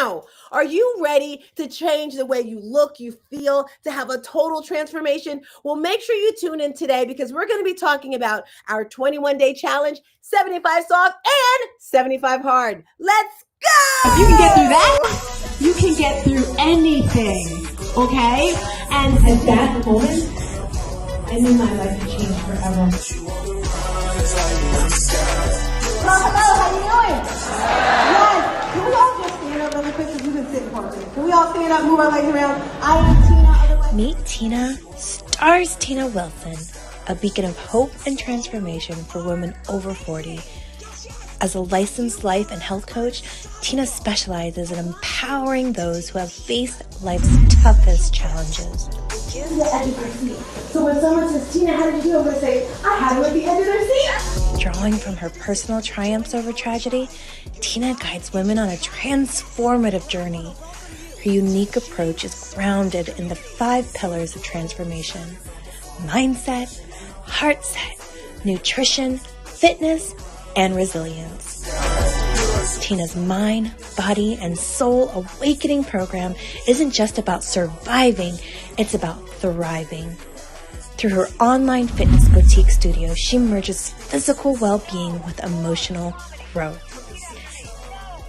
now. Are you ready to change the way you look, you feel, to have a total transformation? Well, make sure you tune in today because we're going to be talking about our 21-day challenge, 75 soft and 75 hard. Let's go! If you can get through that, you can get through anything, okay? And at that moment, I knew my life would change forever. Hello, how you doing? Yes. Can we all just stand up really quick because we've been sitting for a minute? Can we all stand up, move our legs around? I am Tina, otherwise... Meet Tina, stars Tina Wilson, a beacon of hope and transformation for women over 40. As a licensed life and health coach, Tina specializes in empowering those who have faced life's toughest challenges. The edge of their seat. So when someone says, Tina, how did you do? I'm going to say, I had them at the edge of their seat. Drawing from her personal triumphs over tragedy, Tina guides women on a transformative journey. Her unique approach is grounded in the 5 pillars of transformation: mindset, heart set, nutrition, fitness, and resilience. Tina's mind, body, and soul awakening program isn't just about surviving, it's about thriving. Through her online fitness boutique studio, she merges physical well-being with emotional growth.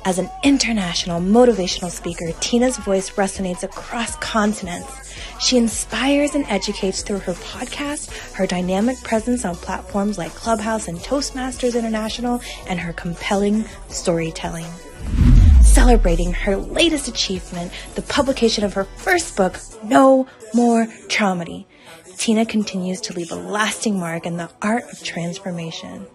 As an international motivational speaker, Tina's voice resonates across continents. She inspires and educates through her podcast, her dynamic presence on platforms like Clubhouse and Toastmasters International, and her compelling storytelling. Celebrating her latest achievement, the publication of her first book, No More Traumedy, Tina continues to leave a lasting mark in the art of transformation.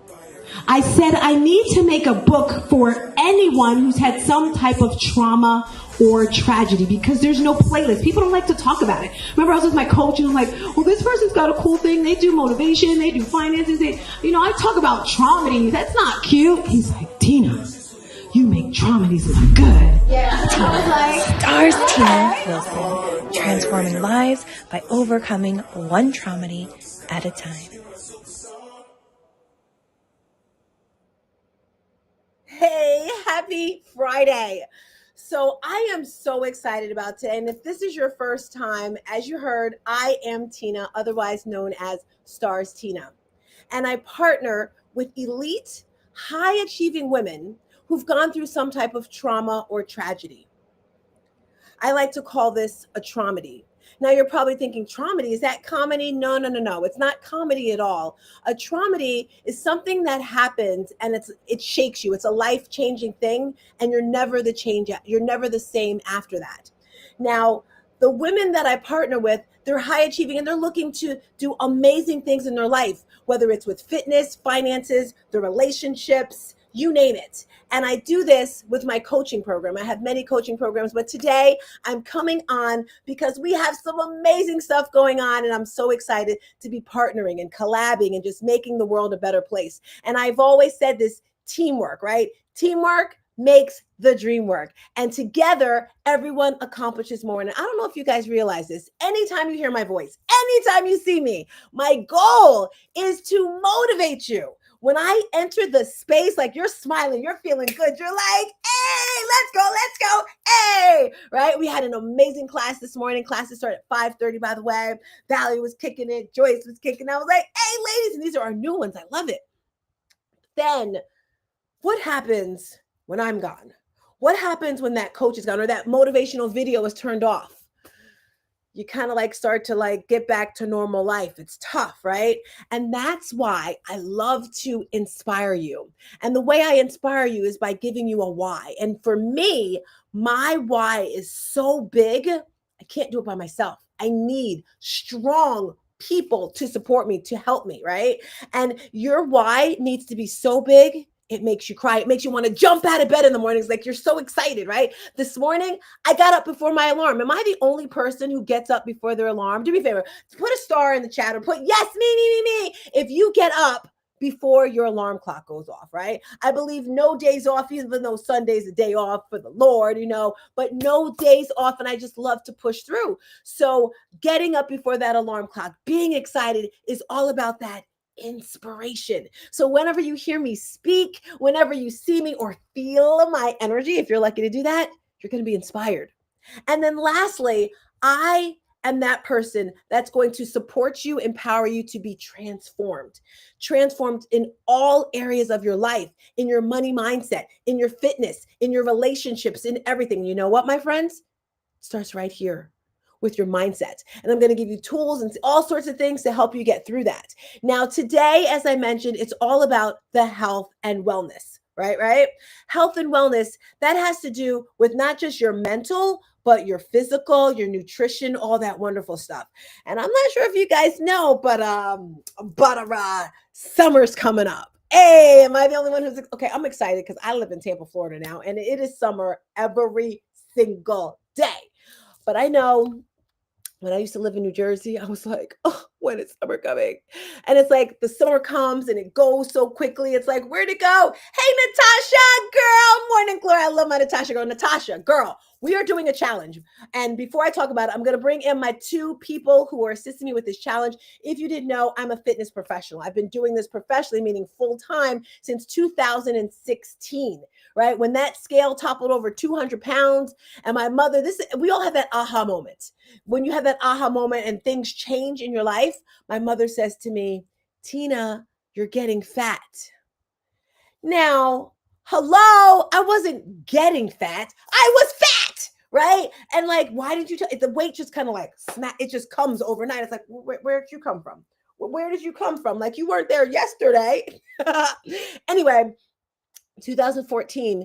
I said I need to make a book for anyone who's had some type of trauma or tragedy because there's no playlist. People don't like to talk about it. Remember I was with my coach and I'm like, well, this person's got a cool thing. They do motivation. They do finances. I talk about traumedy. That's not cute. He's like, Tina, you make traumedies look good. Yeah. Stars Tina Wilson, transforming lives by overcoming one traumedy at a time. Hey, happy Friday. So I am so excited about today. And if this is your first time, as you heard, I am Tina, otherwise known as Stars Tina. And I partner with elite, high-achieving women who've gone through some type of trauma or tragedy. I like to call this a traumedy. Now you're probably thinking, traumedy, is that comedy? No. It's not comedy at all. A traumedy is something that happens and it shakes you. It's a life-changing thing and you're never the same after that. Now, the women that I partner with, they're high achieving and they're looking to do amazing things in their life, whether it's with fitness, finances, their relationships, you name it. And I do this with my coaching program. I have many coaching programs, but today I'm coming on because we have some amazing stuff going on and I'm so excited to be partnering and collabing and just making the world a better place. And I've always said this, teamwork, right? Teamwork makes the dream work. And together, everyone accomplishes more. And I don't know if you guys realize this. Anytime you hear my voice, anytime you see me, my goal is to motivate you. When I enter the space, like you're smiling, you're feeling good. You're like, hey, let's go. Hey, right? We had an amazing class this morning. Classes started at 5:30, by the way. Valerie was kicking it. Joyce was kicking it. I was like, hey, ladies. And these are our new ones. I love it. Then what happens when I'm gone? What happens when that coach is gone or that motivational video is turned off? You kind of start to get back to normal life. It's tough, right? And that's why I love to inspire you. And the way I inspire you is by giving you a why. And for me, my why is so big, I can't do it by myself. I need strong people to support me, to help me, right? And your why needs to be so big, it makes you cry. It makes you want to jump out of bed in the mornings. Like you're so excited, right? This morning, I got up before my alarm. Am I the only person who gets up before their alarm? Do me a favor, put a star in the chat or put, yes, me. If you get up before your alarm clock goes off, right? I believe no days off, even though Sunday's a day off for the Lord, but no days off. And I just love to push through. So getting up before that alarm clock, being excited is all about that inspiration. So whenever you hear me speak, whenever you see me or feel my energy, if you're lucky to do that, you're going to be inspired. And then lastly, I am that person that's going to support you, empower you to be transformed in all areas of your life, in your money mindset, in your fitness, in your relationships, in everything. You know what, my friends? It starts right here with your mindset. And I'm going to give you tools and all sorts of things to help you get through that. Now, today, as I mentioned, it's all about the health and wellness, right? Health and wellness, that has to do with not just your mental, but your physical, your nutrition, all that wonderful stuff. And I'm not sure if you guys know, but summer's coming up. Hey, am I the only one who's okay? I'm excited because I live in Tampa, Florida now, and it is summer every single day. But I know when I used to live in New Jersey, I was like, oh, when is summer coming? And it's like the summer comes and it goes so quickly. It's like, where'd it go? Hey, Natasha, girl. Morning, Gloria. I love my Natasha girl. Natasha, girl, we are doing a challenge. And before I talk about it, I'm going to bring in my two people who are assisting me with this challenge. If you didn't know, I'm a fitness professional. I've been doing this professionally, meaning full time, since 2016, right? When that scale toppled over 200 pounds. And my mother, we all have that aha moment. When you have that aha moment and things change in your life, my mother says to me, Tina, you're getting fat. Now, hello, I wasn't getting fat. I was fat, right? And like, why did you tell? The weight just kind of like snap. It just comes overnight. It's like, where did you come from? Where did you come from? Like, you weren't there yesterday. Anyway, 2014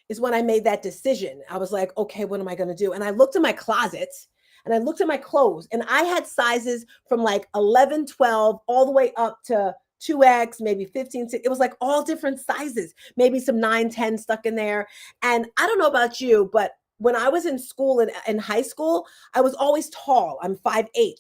is when I made that decision. I was like, okay, what am I going to do? And I looked in my closet and I looked at my clothes, and I had sizes from like 11, 12, all the way up to 2X, maybe 15, 6. It was like all different sizes, maybe some 9, 10 stuck in there. And I don't know about you, but when I was in school, in high school, I was always tall. I'm 5'8".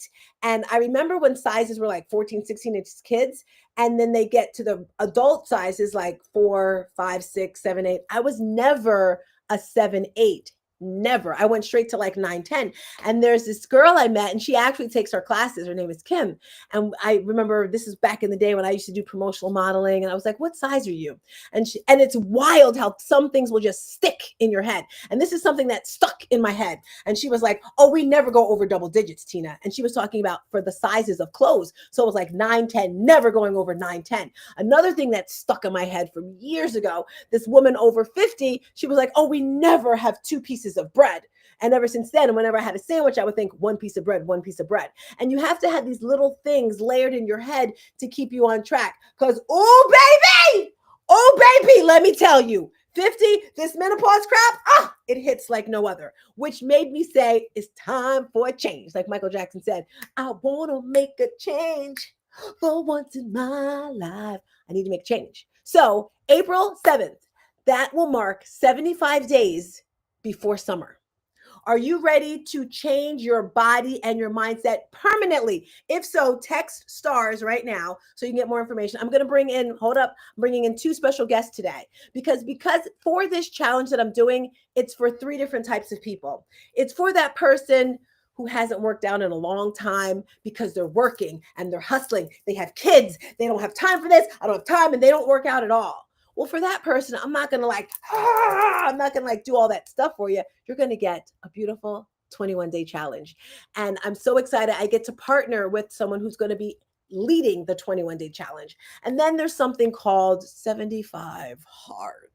And I remember when sizes were like 14, 16 inch kids, and then they get to the adult sizes like 4, 5, 6, 7, 8. I was never a 7, 8. Never. I went straight to like 9, 10. And there's this girl I met, and she actually takes our classes. Her name is Kim. And I remember this is back in the day when I used to do promotional modeling. And I was like, what size are you? And it's wild how some things will just stick in your head. And this is something that stuck in my head. And she was like, oh, we never go over double digits, Tina. And she was talking about for the sizes of clothes. So it was like 9, 10, never going over 9, 10. Another thing that stuck in my head from years ago, this woman over 50, she was like, oh, we never have 2 pieces of bread. And ever since then, whenever I had a sandwich, I would think 1 piece of bread, 1 piece of bread. And you have to have these little things layered in your head to keep you on track. Because, oh, baby, let me tell you, 50, this menopause crap, it hits like no other, which made me say, it's time for a change. Like Michael Jackson said, I want to make a change for once in my life. I need to make a change. So April 7th, that will mark 75 days before summer. Are you ready to change your body and your mindset permanently? If so, text STARS right now so you can get more information. I'm going to bring in 2 special guests today because for this challenge that I'm doing, it's for 3 different types of people. It's for that person who hasn't worked out in a long time because they're working and they're hustling. They have kids. They don't have time for this. I don't have time, and they don't work out at all. Well, for that person, I'm not going to do all that stuff for you. You're going to get a beautiful 21-day challenge. And I'm so excited. I get to partner with someone who's going to be leading the 21-day challenge. And then there's something called 75 Hard.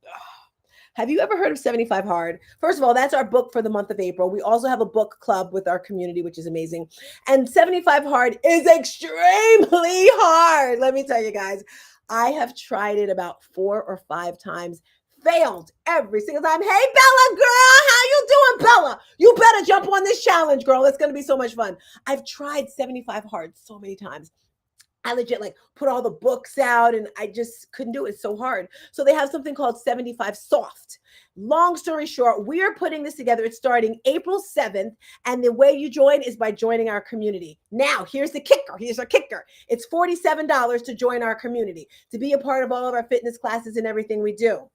Have you ever heard of 75 Hard? First of all, that's our book for the month of April. We also have a book club with our community, which is amazing. And 75 Hard is extremely hard. Let me tell you guys. I have tried it about 4 or 5 times, failed every single time. Hey, Bella, girl, how you doing, Bella? You better jump on this challenge, girl. It's going to be so much fun. I've tried 75 Hard so many times. I legit put all the books out and I just couldn't do it. It's so hard. So they have something called 75 Soft. Long story short, we are putting this together. It's starting April 7th. And the way you join is by joining our community. Now, here's the kicker. Here's our kicker. It's $47 to join our community, to be a part of all of our fitness classes and everything we do.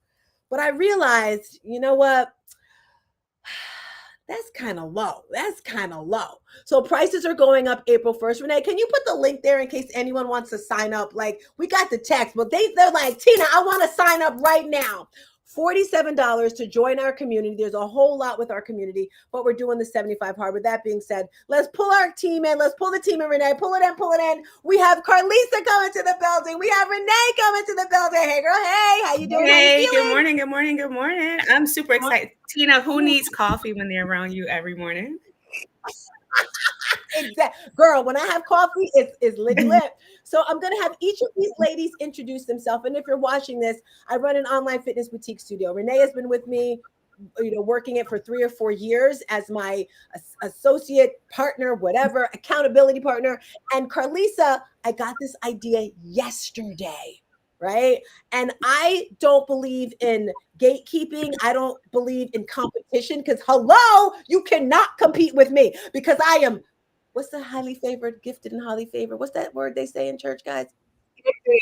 But I realized, you know what? That's kind of low. So prices are going up April 1st. Renae, can you put the link there in case anyone wants to sign up? Like, we got the text, but they're like, Tina, I want to sign up right now. $47 to join our community. There's a whole lot with our community, but we're doing the 75 hard. With that being said, let's pull our team in. Let's pull the team in, Renae. Pull it in, pull it in. We have Carlissa coming to the building. We have Renae coming to the building. Hey, girl. Hey, how you doing? Hey, how you good morning, good morning, good morning. I'm super excited. Tina, who needs coffee when they're around you every morning? Exactly. Girl, when I have coffee, it's litty lit. So I'm going to have each of these ladies introduce themselves. And if you're watching this, I run an online fitness boutique studio. Renae has been with me, working it for 3 or 4 years as my associate partner, whatever, accountability partner. And Carlissa, I got this idea yesterday. Right. And I don't believe in gatekeeping. I don't believe in competition because, hello, you cannot compete with me because I am, what's the highly favored, gifted and highly favored? What's that word they say in church, guys?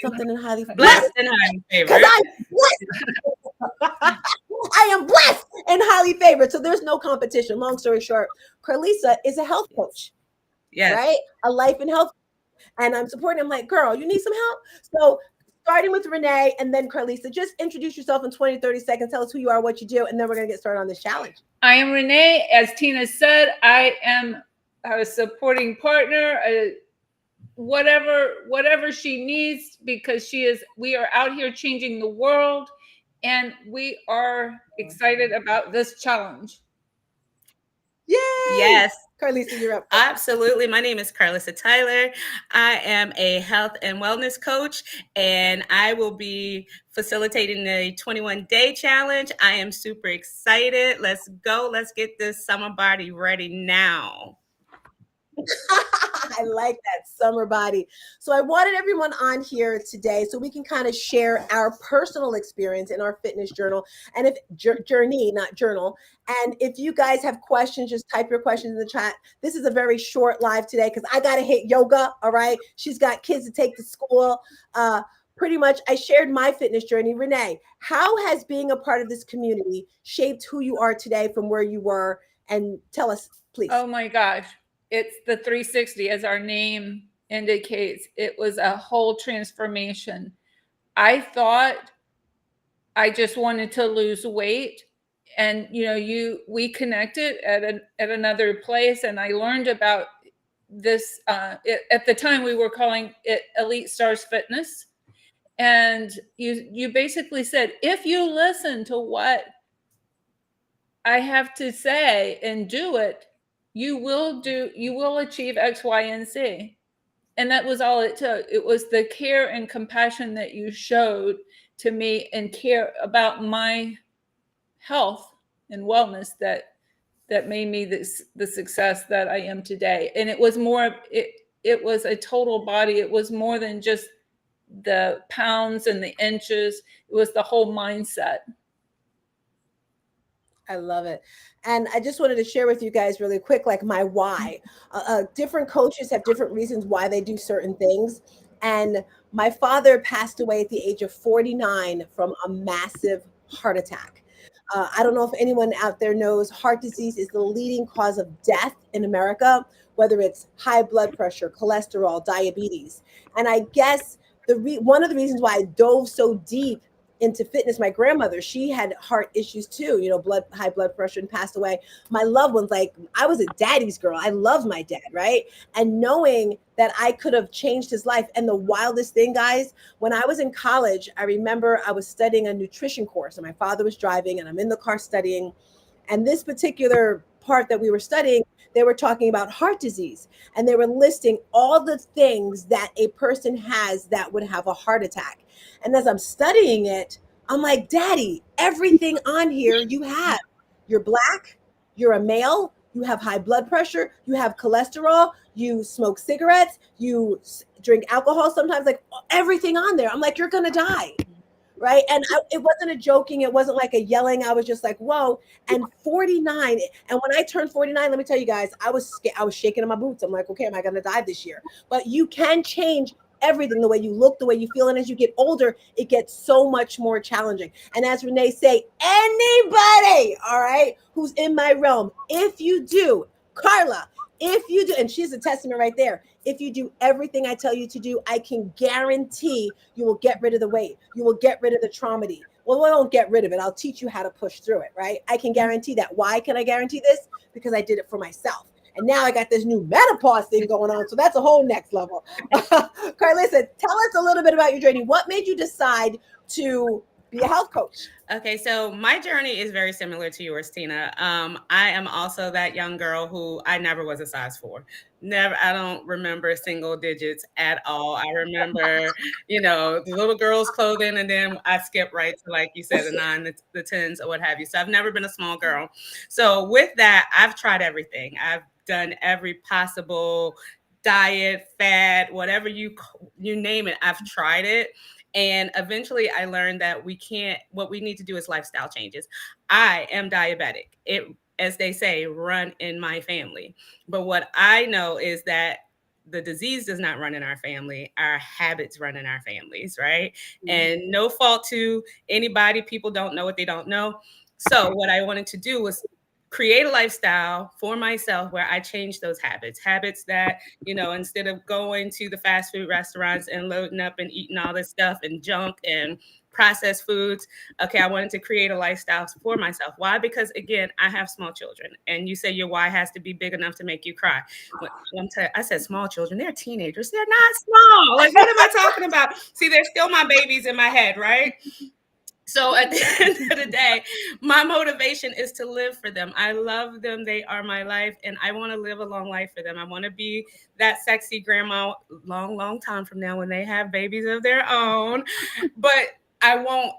Something in highly Blessed and highly favored. Because I'm blessed. I am blessed and highly favored. So there's no competition. Long story short, Carlissa is a health coach. Yes. Right? A life and health. And I'm supporting. I'm like, girl, you need some help? So starting with Renae and then Carlissa, just introduce yourself in 20, 30 seconds. Tell us who you are, what you do, and then we're going to get started on this challenge. I am Renae. As Tina said, I am a supporting partner, whatever she needs, because we are out here changing the world, and we are excited about this challenge. Yay! Yes. Carlissa, you're up. Absolutely. My name is Carlissa Tyler. I am a health and wellness coach, and I will be facilitating the 21-day challenge. I am super excited. Let's go. Let's get this summer body ready now. I like that, summer body. So I wanted everyone on here today so we can kind of share our personal experience in our fitness journal, and if journey, not journal. And if you guys have questions, just type your questions in the chat. This is a very short live today because I got to hit yoga. All right. She's got kids to take to school. Pretty much I shared my fitness journey. Renae, how has being a part of this community shaped who you are today from where you were? And tell us, please. Oh my gosh. It's the 360, as our name indicates. It was a whole transformation. I thought I just wanted to lose weight. And, we connected at another place, and I learned about this. At the time, we were calling it Elite Stars Fitness. And you basically said, if you listen to what I have to say and do it, you will achieve X, Y, and Z. And that was all it took. It was the care and compassion that you showed to me and care about my health and wellness that made me the success that I am today. And it was it was a total body. It was more than just the pounds and the inches. It was the whole mindset. I love it. And I just wanted to share with you guys really quick, like my why. Different coaches have different reasons why they do certain things. And my father passed away at the age of 49 from a massive heart attack. I don't know if anyone out there knows heart disease is the leading cause of death in America, whether it's high blood pressure, cholesterol, diabetes. And I guess one of the reasons why I dove so deep into fitness, my grandmother, she had heart issues too, high blood pressure, and passed away. My loved ones, like I was a daddy's girl. I loved my dad, right? And knowing that I could have changed his life. And the wildest thing, guys, when I was in college, I remember I was studying a nutrition course and my father was driving and I'm in the car studying. And this particular part that we were studying, they were talking about heart disease, and they were listing all the things that a person has that would have a heart attack. And as I'm studying it, I'm like, Daddy, everything on here you have. You're Black, you're a male, you have high blood pressure, you have cholesterol, you smoke cigarettes, you drink alcohol sometimes, like everything on there. I'm like, you're going to die. Right. And it wasn't a joking. It wasn't like a yelling. I was just like, whoa. And 49. And when I turned 49, let me tell you guys, I was shaking in my boots. I'm like, okay, am I going to die this year? But you can change everything, the way you look, the way you feel. And as you get older, it gets so much more challenging. And as Renae say, anybody, all right, who's in my realm, if you do, Carla, if you do, and she's a testament right there. If you do everything I tell you to do, I can guarantee you will get rid of the weight. You will get rid of the Well, I won't get rid of it. I'll teach you how to push through it, right? I can guarantee that. Why can I guarantee this? Because I did it for myself. And now I got this new menopause thing going on. So that's a whole next level. Carlissa, tell us a little bit about your journey. What made you decide to be a health coach? Okay, so my journey is very similar to yours, Tina. I am also that young girl who I never was a size 4. Never, I don't remember single digits at all. I remember, the little girls' clothing, and then I skip right to, like you said, the 9, the 10s, or what have you. So I've never been a small girl. So with that, I've tried everything. I've done every possible diet, fad, whatever you name it. I've tried it. And eventually I learned that what we need to do is lifestyle changes. I am diabetic. It, as they say, run in my family. But what I know is that the disease does not run in our family. Our habits run in our families, right? Mm-hmm. And no fault to anybody. People don't know what they don't know. So what I wanted to do was create a lifestyle for myself where I change those habits that, instead of going to the fast food restaurants and loading up and eating all this stuff and junk and processed foods. Okay, I wanted to create a lifestyle for myself. Why? Because again, I have small children, and you say your why has to be big enough to make you cry. I said small children, they're teenagers. They're not small. Like, what am I talking about? See, they're still my babies in my head, right? So at the end of the day, my motivation is to live for them. I love them. They are my life, and I want to live a long life for them. I want to be that sexy grandma long, long time from now when they have babies of their own. But I won't,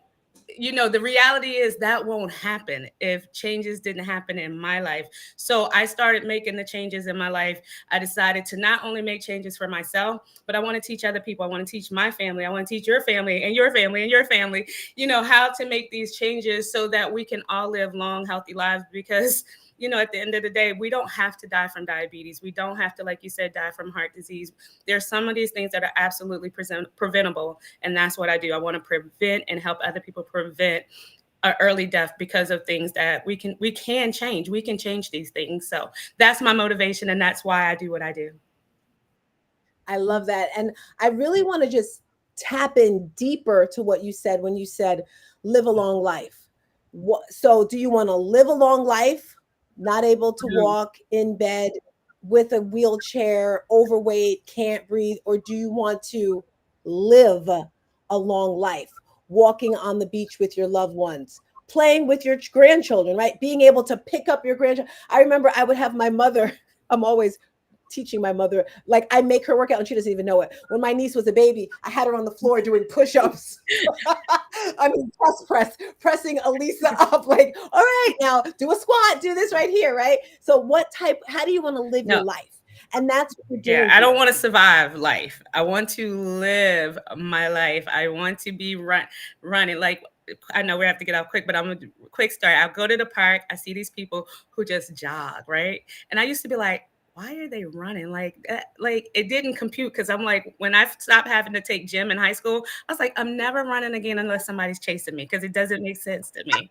the reality is that won't happen if changes didn't happen in my life. So I started making the changes in my life. I decided to not only make changes for myself, but I want to teach other people. I want to teach my family. I want to teach your family and your family and your family, how to make these changes so that we can all live long, healthy lives. Because at the end of the day, we don't have to die from diabetes. We don't have to, like you said, die from heart disease. There's some of these things that are absolutely preventable. And that's what I do. I want to prevent and help other people prevent an early death because of things that we can change. We can change these things. So that's my motivation. And that's why I do what I do. I love that. And I really want to just tap in deeper to what you said when you said live a long life. So do you want to live a long life? Not able to walk, in bed, with a wheelchair, overweight, can't breathe? Or do you want to live a long life, walking on the beach with your loved ones, playing with your grandchildren, right? Being able to pick up your grandchildren. I remember I would have my mother, I'm always teaching my mother, like I make her work out and she doesn't even know it. When my niece was a baby, I had her on the floor doing push-ups. I mean, pressing Elisa up, like, all right, now do a squat, do this right here, right? So how do you want to live your life? And that's what you're doing. Yeah, I don't want to survive life. I want to live my life. I want to be running. Like, I know we have to get out quick, but I'm going to do a quick story. I'll go to the park. I see these people who just jog, right? And I used to be like, why are they running like that? Like, it didn't compute, because I'm like, when I stopped having to take gym in high school, I was like, I'm never running again unless somebody's chasing me, because it doesn't make sense to me.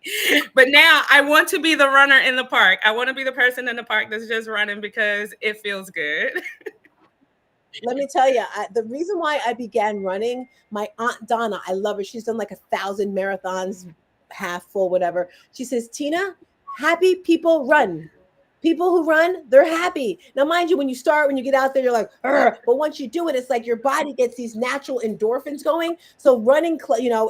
But now I want to be the runner in the park. I want to be the person in the park that's just running because it feels good. Let me tell you, the reason why I began running, my Aunt Donna, I love her. She's done like 1,000 marathons, half full, whatever. She says, Tina, happy people run. People who run, they're happy. Now, mind you, when you get out there, you're like, but once you do it, it's like your body gets these natural endorphins going. So running,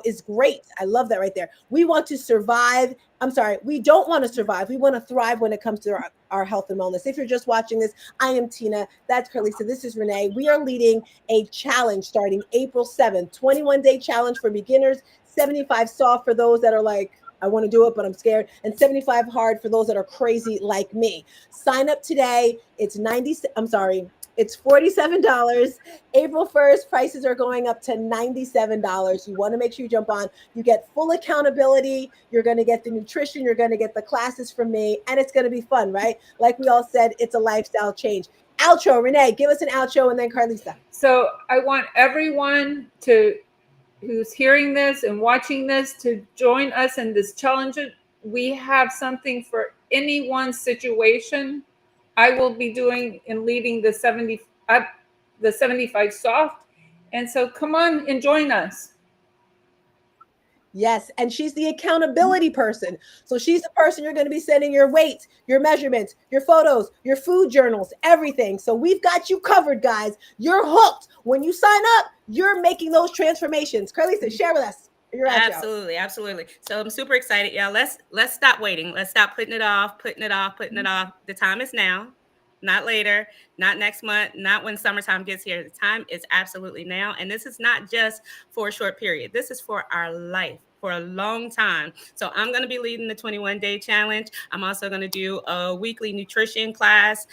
is great. I love that right there. We want to survive. I'm sorry, we don't want to survive. We want to thrive when it comes to our health and wellness. If you're just watching this, I am Tina. That's Carlissa. This is Renae. We are leading a challenge starting April 7th, 21-day challenge for beginners, 75 soft for those that are like, I want to do it, but I'm scared. And 75 hard for those that are crazy like me. Sign up today. It's $47. April 1st, prices are going up to $97. You want to make sure you jump on. You get full accountability. You're going to get the nutrition. You're going to get the classes from me. And it's going to be fun, right? Like we all said, it's a lifestyle change. Outro, Renae, give us an outro, and then Carlissa. So I want everyone who's hearing this and watching this to join us in this challenge. We have something for anyone's situation. I will be doing and leading the 75 soft. And so come on and join us. Yes, and she's the accountability person. So she's the person you're going to be sending your weight, your measurements, your photos, your food journals, everything. So we've got you covered, guys. You're hooked. When you sign up, you're making those transformations. Carlissa, share with us. You're out, y'all. Absolutely. So I'm super excited, y'all. Let's stop waiting. Let's stop putting it off. The time is now, not later, not next month, not when summertime gets here. The time is absolutely now. And this is not just for a short period. This is for our life, for a long time. So I'm going to be leading the 21-day challenge. I'm also going to do a weekly nutrition class.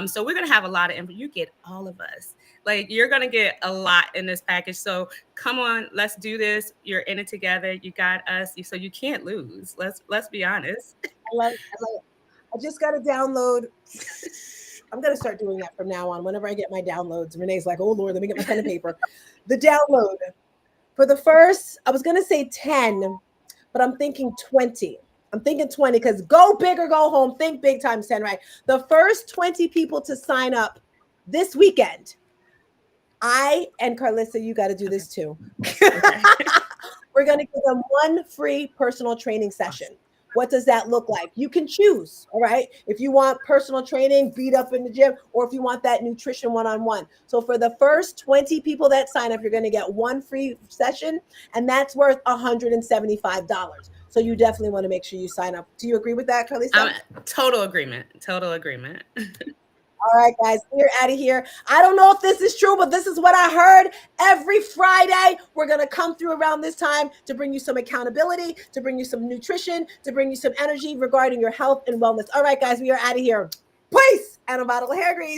So we're going to have a lot of info. You get all of us. Like, you're going to get a lot in this package. So come on, let's do this. You're in it together. You got us. So you can't lose. Let's be honest. I love it. I just got to download. I'm going to start doing that from now on. Whenever I get my downloads, Renee's like, oh Lord, let me get my pen and paper. The download for the first, I was going to say 10, but I'm thinking 20. I'm thinking 20 because go big or go home. Think big times 10, right? The first 20 people to sign up this weekend, I and Carlissa, you got to do this too. We're going to give them one free personal training session. What does that look like? You can choose, all right? If you want personal training, beat up in the gym, or if you want that nutrition one-on-one. So for the first 20 people that sign up, you're going to get one free session, and that's worth $175. So you definitely want to make sure you sign up. Do you agree with that, Carlissa? Total agreement. All right, guys, we're out of here. I don't know if this is true, but this is what I heard. Every Friday, we're going to come through around this time to bring you some accountability, to bring you some nutrition, to bring you some energy regarding your health and wellness. All right, guys, we are out of here. Peace and a bottle of hair grease.